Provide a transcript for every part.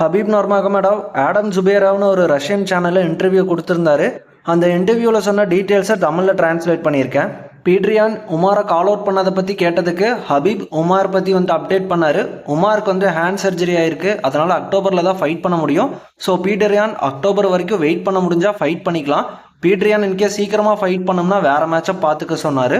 ஹபீப் நூர்மகமடோவ் Adam ஜுபேரோவ்னு ஒரு Russian சேனலில் interview கொடுத்துருந்தாரு. அந்த இன்டர்வியூவில் சொன்ன டீட்டெயில்ஸை தமிழில் டிரான்ஸ்லேட் பண்ணியிருக்கேன். பீட்ரியான் உமாரை கால் அவுட் பண்ணதை பற்றி கேட்டதுக்கு ஹபீப் உமார் பற்றி அப்டேட் பண்ணார். உமாருக்கு ஹேண்ட் சர்ஜரி ஆயிருக்கு, அதனால் அக்டோபரில் தான் ஃபைட் பண்ண முடியும். ஸோ பீட்ரியான் அக்டோபர் வரைக்கும் வெயிட் பண்ண முடிஞ்சால் ஃபைட் பண்ணிக்கலாம். பீட்ரியான் இன்கேஸ் சீக்கிரமாக ஃபைட் பண்ணோம்னா வேறு மேட்சை பார்த்துக்க சொன்னார்.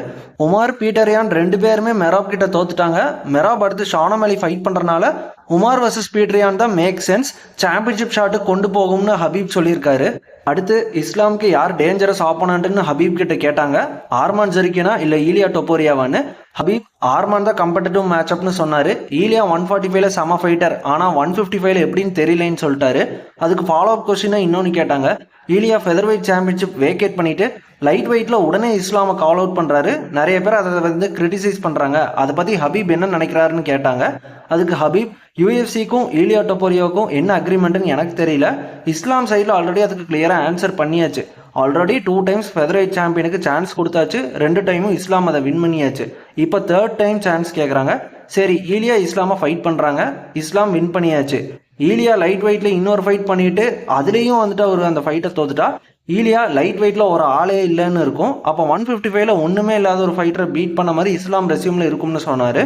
உமார் பீட்டரியான் ரெண்டு பேருமே மெராப் கிட்ட தோத்துட்டாங்க. மெராப் அடுத்து ஷானம் அலி ஃபைட் பண்ணுறனால உமார் வர்சஸ் பீட்ரியான் தான் மேக் சென்ஸ், சாம்பியன்ஷிப் ஷாட்டுக்கு கொண்டு போகும்னு ஹபீப் சொல்லியிருக்காரு. அடுத்து இஸ்லாமுக்கு யார் டேஞ்சரஸ் ஆப்போனண்ட்னு ஹபீப் கிட்ட கேட்டாங்க. ஆர்மான் ஜெரிக்கினா இல்லை ஈலியா டொப்போரியாவான்னு. ஹபீப் ஆர்மான் தான் கம்பெட்டிட்டிவ் மேட்ச்அப்னு சொன்னார். ஈலியா 145ல செம ஃபைட்டர், ஆனால் 155ல எப்படின்னு தெரியலன்னு சொல்லிட்டாரு. அதுக்கு ஃபாலோ அப் கொஸ்டினை இன்னொன்று கேட்டாங்க. ஈலியா ஃபெதர் வெயிட் சாம்பியன்ஷிப் வேகேட் பண்ணிட்டு லைட் வெயிட்டில் உடனே இஸ்லாமை கால் அவுட் பண்ணுறாரு. நிறைய பேர் அதை கிரிட்டிசைஸ் பண்ணுறாங்க. அதை பற்றி ஹபீப் என்ன நினைக்கிறாருன்னு கேட்டாங்க. அதுக்கு ஹபீப் யூஎஃப்சிக்கும் ஈலியா டொப்போரியாவுக்கும் என்ன அக்ரிமெண்ட்டுன்னு எனக்கு தெரியல. இஸ்லாம் சைடில் ஆல்ரெடி அதுக்கு கிளியராக ஆன்சர் பண்ணியாச்சு. ஆல்ரெடி 2 டைம்ஸ் ஃபெதர் வெயிட் சாம்பியனுக்கு சான்ஸ் கொடுத்தாச்சு. 2 டைமும் இஸ்லாம் அதை வின் பண்ணியாச்சு. இப்போ 3rd டைம் சான்ஸ் கேட்குறாங்க. சரி, ஈலியா இஸ்லாமை ஃபைட் பண்ணுறாங்க, இஸ்லாம் வின் பண்ணியாச்சு. ஈலியா லைட் வெயிட்டில் இன்னொரு ஃபைட் பண்ணிட்டு அதுலேயும் அவர் அந்த ஃபைட்டை தோத்துட்டா ஈலியா லைட் வெயிட்டில் ஒரு ஆளே இல்லைன்னு இருக்கும். அப்போ 155ல ஒன்றுமே இல்லாத ஒரு ஃபைட்டரை பீட் பண்ண மாதிரி இஸ்லாம் ரெஸ்யூமில் இருக்கும்னு சொன்னார்.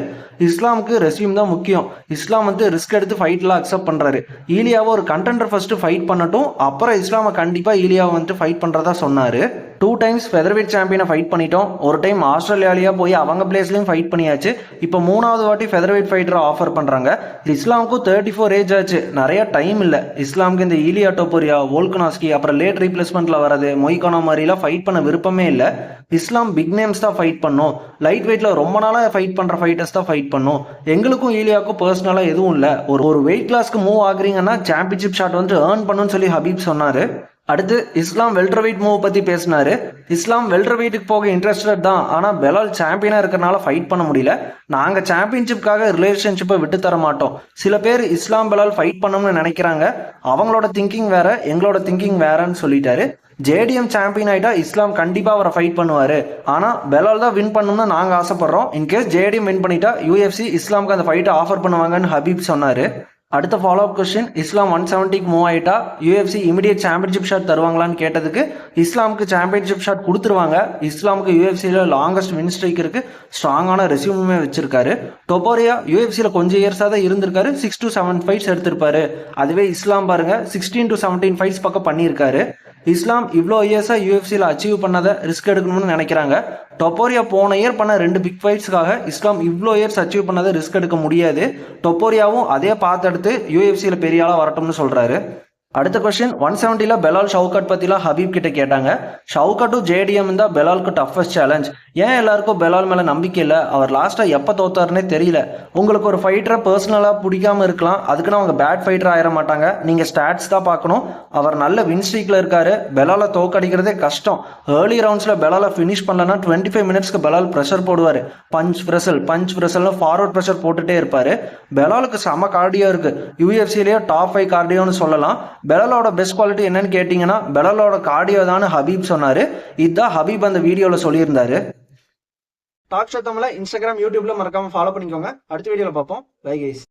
இஸ்லாமுக்கு ரெஸ்யூம் தான் முக்கியம். இஸ்லாம் ரிஸ்க் எடுத்து ஃபைட்லாம் அக்செப்ட் பண்ணுறாரு. ஈலியாவை ஒரு கண்டெண்டர் ஃபஸ்ட்டு ஃபைட் பண்ணட்டும், அப்புறம் இஸ்லாமை கண்டிப்பாக ஈலியாவை ஃபைட் பண்ணுறதா சொன்னார். 2 டைம்ஸ் ஃபெதர் வெயிட் சாம்பியனை ஃபைட் பண்ணிட்டோம். ஒரு டைம் ஆஸ்திரேலியாலேயே போய் அவங்க பிளேஸ்லையும் ஃபைட் பண்ணியாச்சு. இப்போ 3வது வாட்டி ஃபெதர் வெயிட் ஃபைட்டரை ஆஃபர் பண்ணுறாங்க. இஸ்லாமுக்கும் 34 ஏஜ் ஆச்சு, நிறைய டைம் இல்லை. இஸ்லாமுக்கு இந்த ஈலியா டொப்போரியா, வோல்கனாஸ்கி, அப்புறம் லேட் ரீப்ளேஸ்மெண்ட்டில் வரது மொய்கானா மாதிரிலாம் ஃபைட் பண்ண விருப்பமே இல்லை. இஸ்லாம் பிக் நேம்ஸ் தான் ஃபைட் பண்ணும், லைட் வெயிட்டில் ரொம்ப நாளாக ஃபைட் பண்ணுற ஃபைட்டர்ஸ் தான் ஃபைட் பண்ணும். எங்களுக்கும் ஈலியாவுக்கும் பர்சனலாக எதுவும் இல்லை. ஒரு வெயிட் கிளாஸ்க்கு மூவ் ஆகுறீங்கன்னா சாம்பியன்ஷிப் ஷாட் ஏர்ன் பண்ணுன்னு சொல்லி ஹபீப் சொன்னார். அடுத்து இஸ்லாம் வெல்டர் வெயிட் மூவ் பற்றி பேசினாரு. இஸ்லாம் வெல்டர் வெயிட்டுக்கு போக இன்ட்ரெஸ்டட் தான், ஆனால் பெலால் சாம்பியனாக இருக்கிறனால ஃபைட் பண்ண முடியல. நாங்கள் சாம்பியன்ஷிப்காக ரிலேஷன்ஷிப்பை விட்டு தர மாட்டோம். சில பேர் இஸ்லாம் பெலால் ஃபைட் பண்ணணும்னு நினைக்கிறாங்க, அவங்களோட திங்கிங் வேற, எங்களோட திங்கிங் வேறன்னு சொல்லிட்டாரு. ஜேடிஎம் சாம்பியன் ஆகிட்டா இஸ்லாம் கண்டிப்பாக அவரை ஃபைட் பண்ணுவார், ஆனால் பெலால் தான் வின் பண்ணணும்னு நாங்கள் ஆசைப்பட்றோம். இன்கேஸ் ஜேடிஎம் வின் பண்ணிட்டா யூஎஃப்சி இஸ்லாமுக்கு அந்த ஃபைட்டை ஆஃபர் பண்ணுவாங்கன்னு ஹபீப் சொன்னார். அடுத்த ஃபாலோ அப் கொஸ்டின், இஸ்லாம் 170க்கு மூவ் ஆகிட்டா யூஎஃப்சி இமிடியட் சாம்பியன்ஷிப் ஷாட் தருவாங்களான்னு கேட்டதுக்கு இஸ்லாமுக்கு சாம்பியன்ஷிப் ஷாட் கொடுத்துருவாங்க. இஸ்லாமுக்கு யூஎஃப்சியில் லாங்கஸ்ட் வின் ஸ்ட்ரைக் இருக்கு, ஸ்ட்ராங்கான ரெஸ்யூமே வச்சிருக்காரு. டொப்போரியா யூஎஃப்சியில் கொஞ்சம் இயர்ஸாக தான் இருந்திருக்காரு, 6 to 7 ஃபைட்ஸ் எடுத்திருப்பாரு. அதுவே இஸ்லாம் பாருங்க 16 to 17 ஃபைட்ஸ் பக்கம் பண்ணியிருக்காரு. இஸ்லாம் இவ்வளோ இயர்ஸாக யூஎஃப்சியில் அச்சீவ் பண்ணதை ரிஸ்க் எடுக்கணும்னு நினைக்கிறாங்க. டொப்போரியா போன இயர் பண்ண 2 பிக் ஃபைட்ஸ்க்காக இஸ்லாம் இவ்வளோ இயர்ஸ் அச்சீவ் பண்ணதை ரிஸ்க் எடுக்க முடியாது. டொப்போரியாவும் அதே பார்த்து யூஎஃப்சியில் பெரிய ஆளாக வரட்டும்னு சொல்கிறாரு. அடுத்த கொஸ்டின், 170ல பெலால் ஷவுகட் பற்றிலாம் ஹபீப் கிட்ட கேட்டாங்க. ஷவுகட்டும் ஜேடிஎம் தான் பெலாலுக்கு டஃபஸ்ட் சேலஞ்ச். ஏன் எல்லாருக்கும் பெலால் மேலே நம்பிக்கை இல்லை? அவர் லாஸ்ட்டாக எப்போ தோத்தாருன்னே தெரியல. உங்களுக்கு ஒரு ஃபைட்டரை பர்சனலாக பிடிக்காம இருக்கலாம், அதுக்குன்னு அவங்க பேட் ஃபைட்டர் ஆயிட மாட்டாங்க. நீங்கள் ஸ்டாட்ஸ் தான் பார்க்கணும். அவர் நல்ல வின் ஸ்ட்ரீக்கில் இருக்காரு. பெலாலை தோக்கடிக்கிறதே கஷ்டம். ஏர்லி ரவுண்ட்ஸில் பெலாலை ஃபினிஷ் பண்ணலன்னா 25 மினிட்ஸ்க்கு பெலால் ப்ரெஷர் போடுவார். பஞ்ச் ப்ரெஷர்னு ஃபார்வர்ட் ப்ரெஷர் போட்டுகிட்டே இருப்பார். பெலாலுக்கு செம கார்டியோ இருக்குது, யூஎஃப்சிலேயே டாப் 5 கார்டியோன்னு சொல்லலாம். பெலாலோட பெஸ்ட் குவாலிட்டி என்னன்னு கேட்டிங்கன்னா பெலாலோட கார்டியோ தான் ஹபீப் சொன்னார். இதுதான் ஹபீப் அந்த வீடியோவில் சொல்லியிருந்தாரு. டாக் ஷோ தமிழை இன்ஸ்டாகிராம், யூடியூப்ல மறக்காம ஃபாலோ பண்ணிக்கோங்க. அடுத்த வீடியோவில் பார்ப்போம். Bye guys.